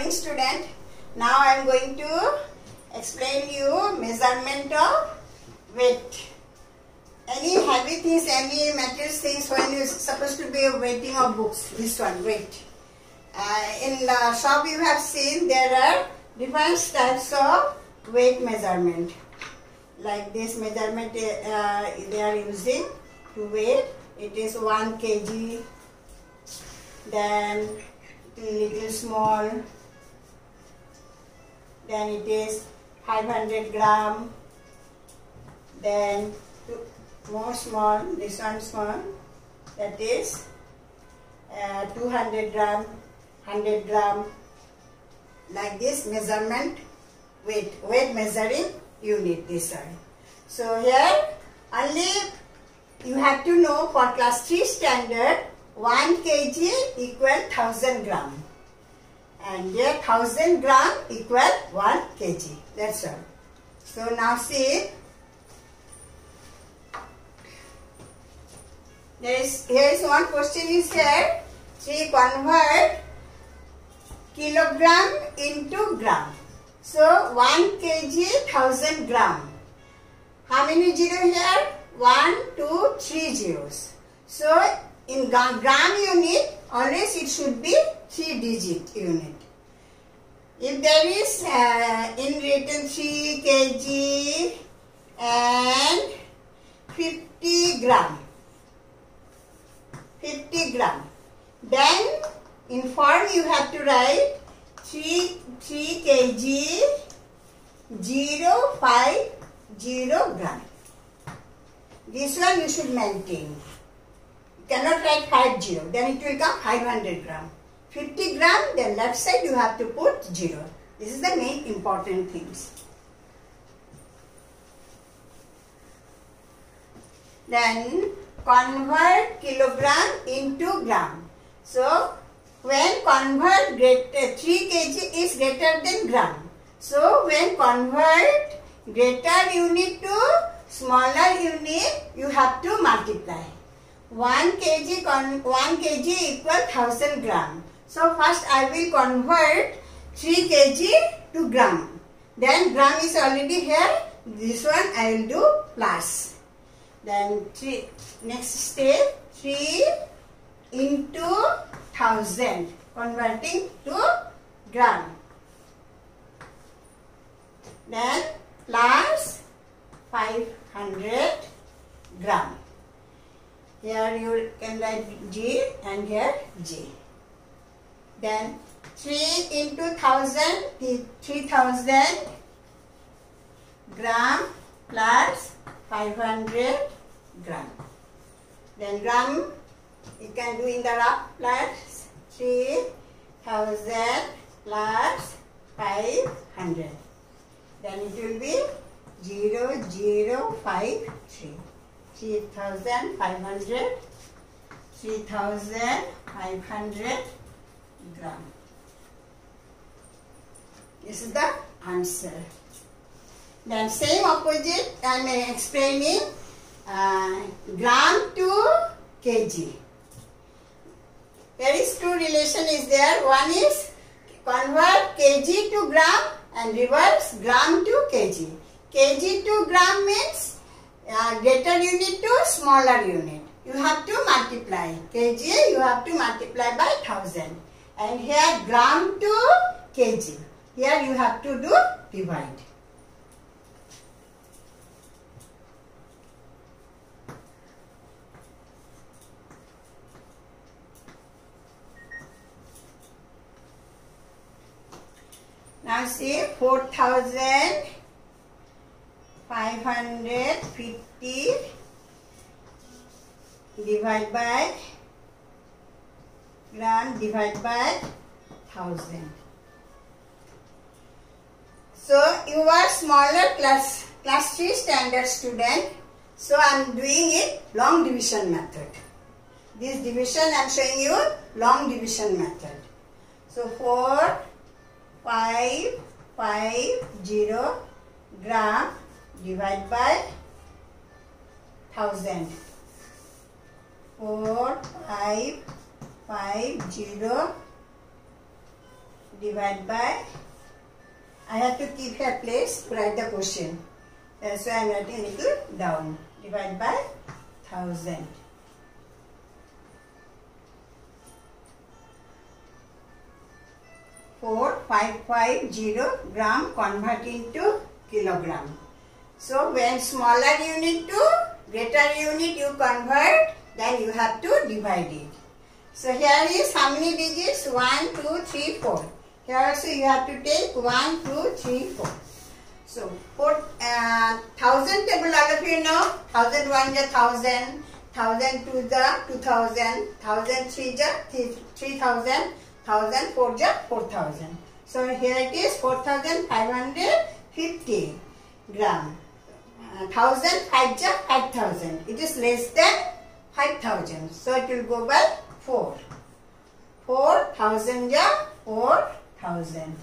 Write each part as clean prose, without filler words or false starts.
morning student. Now I am going to explain you measurement of weight. Any heavy things, any materials things when you supposed to be weighting of books. This one weight. In the shop you have seen there are different types of weight measurement. Like this measurement they are using to weigh. It is 1 kg. Then little small, then it is 500 gram, then more small, this one small, that is 200 gram, 100 gram, like this measurement weight measuring unit, this one. So here only you have to know for class 3 standard 1 kg equal 1000 gram, and here 1000 gram equal 1 kg. That's all. So now see, here is one question is here. See, convert kilogram into gram. So 1 kg 1000 gram. How many zero here? 1, 2, 3 zeros. So in gram unit, always it should be 3-digit unit. If there is in written 3 kg and 50 gram, then in form you have to write 3 kg 050 gram. This one you should maintain. Cannot write 50, then it will come 500 gram. 50 gram, then left side you have to put 0. This is the main important things. Then convert kilogram into gram. So when convert 3 kg is greater than gram. So when convert greater unit to smaller unit, you have to multiply. 1 kg equal 1000 gram. So first I will convert 3 kg to gram. Then gram is already here. This one I will do plus. Then next step 3 into 1000, converting to gram. Then plus 500 gram. Here you can write G and here G. Then 3 into 1000, 3000 gram plus 500 gram. Then gram you can do in the rough plus 3000 plus 500. Then it will be 0053. 3500 gram. This is the answer. Then same opposite I am explaining gram to kg. There is two relation is there. One is convert kg to gram and reverse gram to kg. Kg to gram means greater unit to smaller unit. You have to multiply. Kg you have to multiply by 1000. And here gram to kg. Here you have to do divide. Now see 4550 divide by gram divide by 1000. So you are smaller class 3 standard student. So I am doing it long division method. This division I am showing you long division method. So 4550 gram divide by 1000. 4550 divide by, I have to keep here place to write the question. So I am writing a little down. Divide by 1000. 4550 gram convert into kilogram. So when smaller unit to greater unit you convert, then you have to divide it. So here is how many digits? 1, 2, 3, 4. Here also you have to take 1, 2, 3, 4. So for 1000 table, all of you know, 1001 is 1000, 1002 is 2000, 1003 is 3000, 1004 is 4000. So here it is 4550 gram. 1005 is 5000. It is less than 5000. So it will go by 4. 4000 is 4000.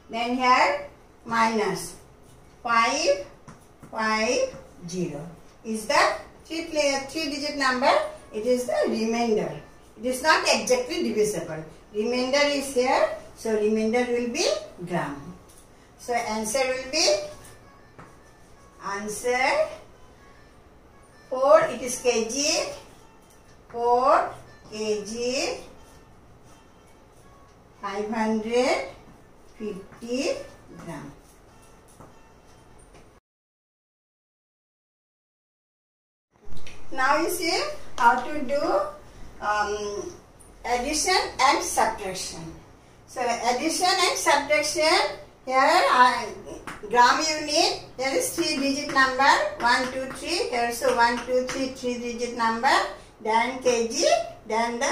Then here minus 550 is the three-digit number. It is the remainder. It is not exactly divisible. Remainder is here. So remainder will be gram. So answer will be answer 4. It is kg. 4 kg 550 gram. Now you see how to do addition and subtraction. So addition and subtraction, here gram unit, here is 3-digit number 1, 2, 3. Here so 1, 2, 3, 3-digit number. Then kg, then the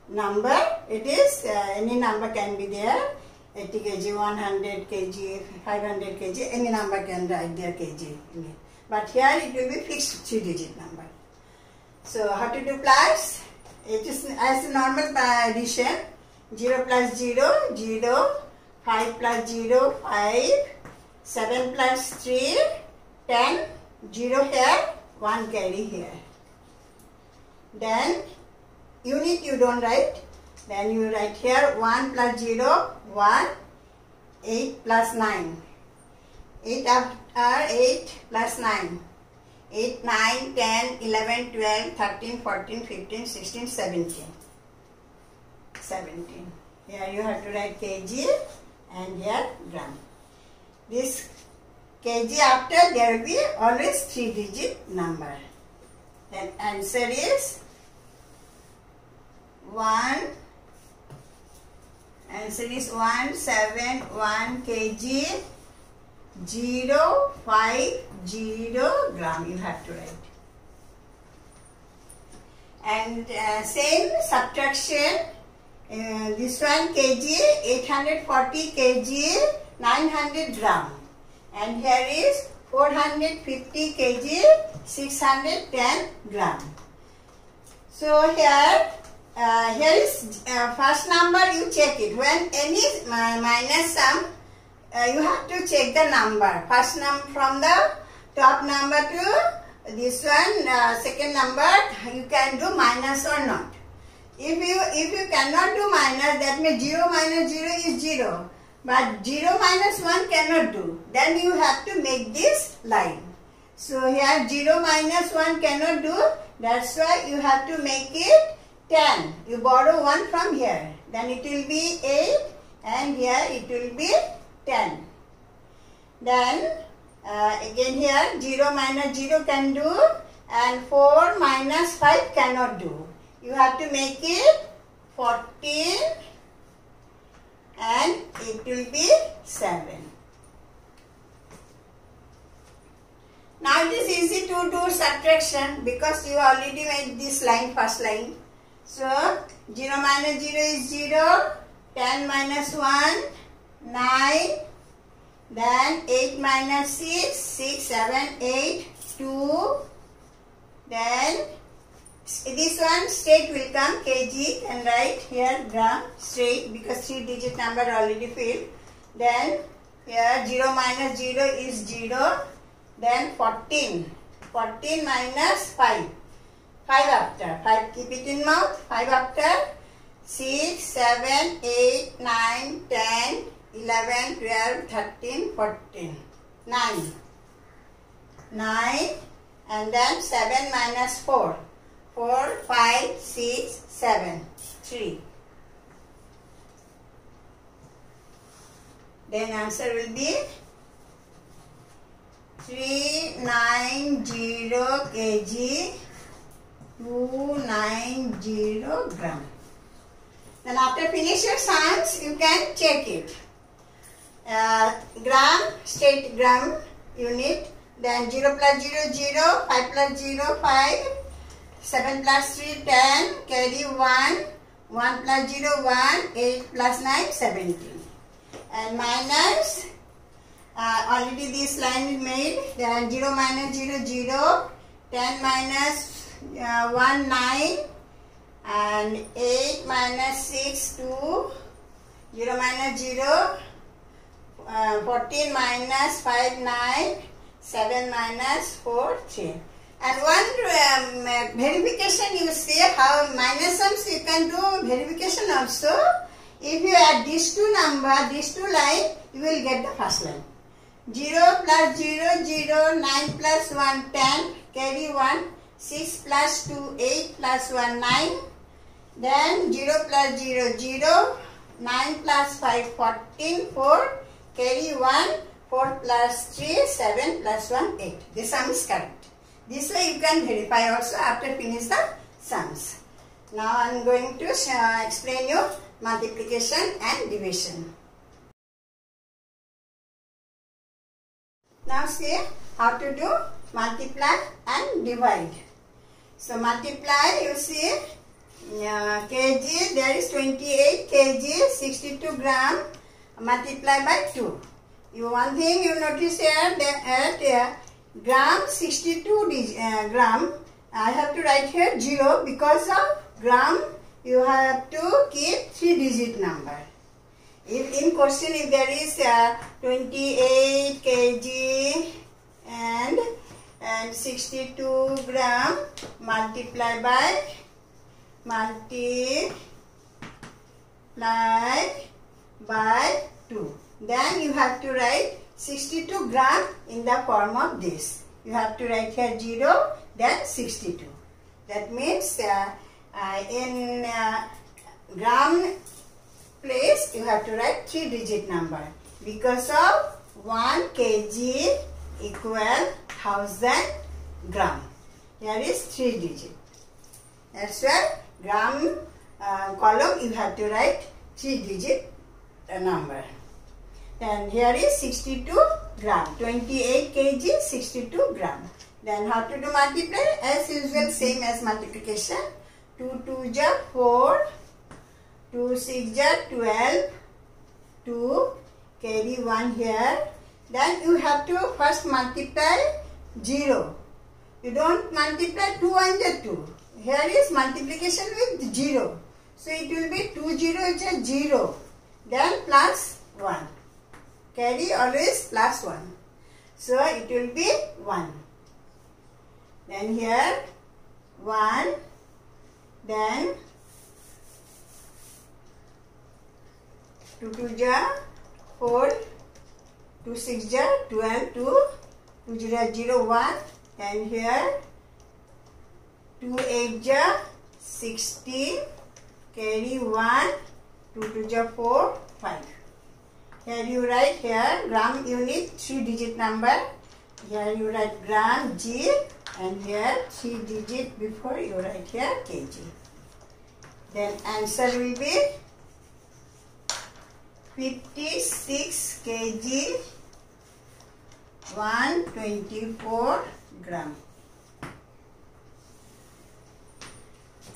number. It is any number can be there. 80 kg, 100 kg, 500 kg, any number can write there kg. But here it will be fixed 3-digit number. So how to do plus? It is as normal addition. 0 plus 0, 0, 5 plus 0, 5, 7 plus 3, 10, 0 here, 1 carry here. Then unit you don't write. Then you write here 1 plus 0, 1, 8 plus 9. 8 after 8 plus 9. 8, 9, 10, 11, 12, 13, 14, 15, 16, 17. 17. Here you have to write kg and here gram. This kg after there will be always 3-digit number. Then answer is 1. Answer is 171 kg 050 gram you have to write. And same subtraction, this one kg 840 kg 900 gram, and here is 450 kg 610 gram. So here is first number, you check it. When any minus sum, you have to check the number. First number from the top number to this one, second number, you can do minus or not. If you cannot do minus, that means 0 minus 0 is 0. But 0 minus 1 cannot do. Then you have to make this line. So here 0 minus 1 cannot do. That's why you have to make it 10. You borrow 1 from here. Then it will be 8 and here it will be 10. Then again here 0 minus 0 can do and 4 minus 5 cannot do. You have to make it 14 and it will be 7. Now it is easy to do subtraction because you already made this line, first line. So 0 minus 0 is 0, 10 minus 1, 9, then 8 minus 6, 6, 7, 8, 2, then this one straight will come, kg, and write here gram straight because 3-digit number already filled. Then here 0 minus 0 is 0, then 14, 14 minus 5, 5 after. 5, keep it in mouth. 5 after. 6, 7, 8, 9, 10, 11, 12, 13, 14. 9. 9 and then 7 minus 4. 4, 5, 6, 7. 3. Then answer will be 390 kg 290 gram. Then after finish your sums, you can check it. Gram, straight gram unit. Then 0 plus 0, 0. 5 plus 0, 5. 7 plus 3, 10. Carry 1. 1 plus 0, 1. 8 plus 9, 17. And minus, already this line is made. Then 0 minus 0, 0. 10 minus 1, 9. And 8 minus 6, 2. 0 minus 0. 14 minus 5, 9. 7 minus 4, 3. And one verification, you see how minus sums you can do verification also. If you add these two numbers, these two lines, you will get the first line. 0 plus 0, 0, 9 plus 1, 10, carry 1, 6 plus 2, 8 plus 1, 9. Then 0 plus 0, 0, 9 plus 5, 14, 4, carry 1, 4 plus 3, 7 plus 1, 8. This sum is correct. This way you can verify also after finish the sums. Now I am going to explain you multiplication and division. Now see how to do multiply and divide. So multiply, you see kg, there is 28 kg 62 gram, multiply by 2. One thing you notice here that gram 62 gram, I have to write here 0 because of gram. You have to keep 3-digit number. If in question if there is 28 kg and 62 gram, multiply by 2. Then you have to write 62 gram in the form of this. You have to write here 0, then 62. That means in gram place you have to write 3-digit number because of 1 kg equal 1000 gram. Here is 3-digit. That's why gram column you have to write 3-digit number. Then here is 62 gram. 28 kg 62 gram. Then how to do multiply? As usual, same as multiplication. 2 2 ja 4. 2 6 ja 12. 2 carry 1 here. Then you have to first multiply 0. You don't multiply 2 1 ja 2. Here is multiplication with 0. So it will be 2 0 ja 0. Then plus 1. Carry always plus 1. So it will be 1. Then here 1. Then 2 2 ja 4. 2 6 ja 12. 2 2 0 0 1. And here 2 8 ja 16. Carry 1. 2 2 ja 4 5. Here you write here gram unit 3-digit number. Here you write gram G and here 3-digit before you write here kg. Then answer will be 56 kg 124 gram.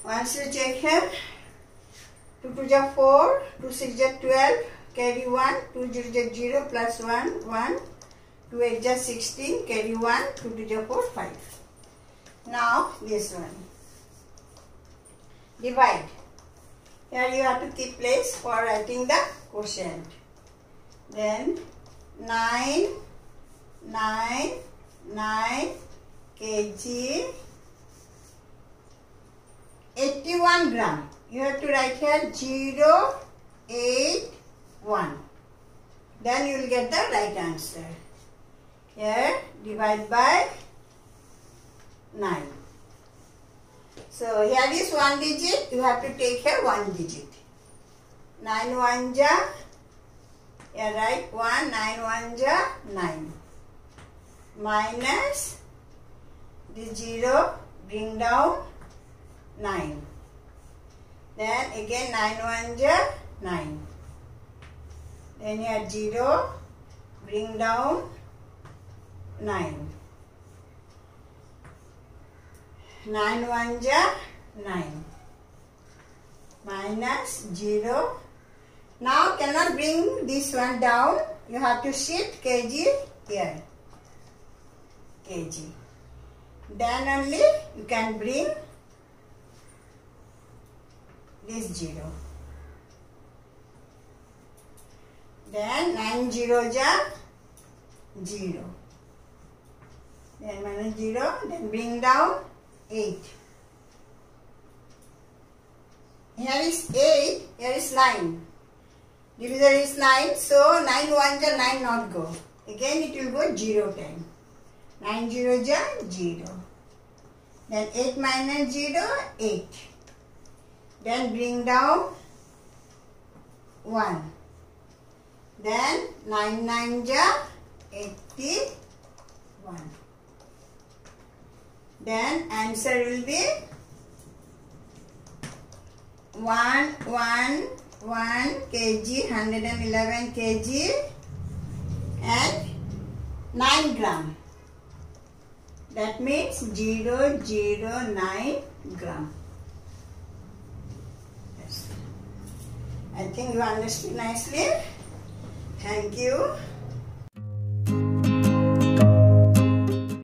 Once you check here 2 2 ja 4, 2 6 ja 12. Carry 1, 2 0 ja 0 plus 1, 1, 2 8 ja 16, carry 1, 2 2 ja 4, 5. Now this one. Divide. Here you have to keep place for writing the quotient. Then 9 kg 81 gram. You have to write here 081. Then you will get the right answer. Here divide by 9. So here is 1 digit. You have to take here 1 digit. 9 1 ja. Here write 1. 9 1 ja 9. Minus the 0. Bring down 9. Then again 9 1 ja 9. Then here 0. Bring down 9. 9 1 ja 9. Minus 0. Now cannot bring this one down. You have to shift kg here. Kg. Then only you can bring this 0. Then 9 0 ja 0. Then minus 0. Then bring down 8. Here is 8. Here is 9. Divisor is 9. So 9 1 ja 9 not go. Again it will go 0 time. 9 0 ja 0. Then 8 minus 0 8. Then bring down 1. Then 9 9 ja 81. Then answer will be 111 kg, 111 kg and 9 gram. That means 009 gram. Yes. I think you understood nicely. Thank you.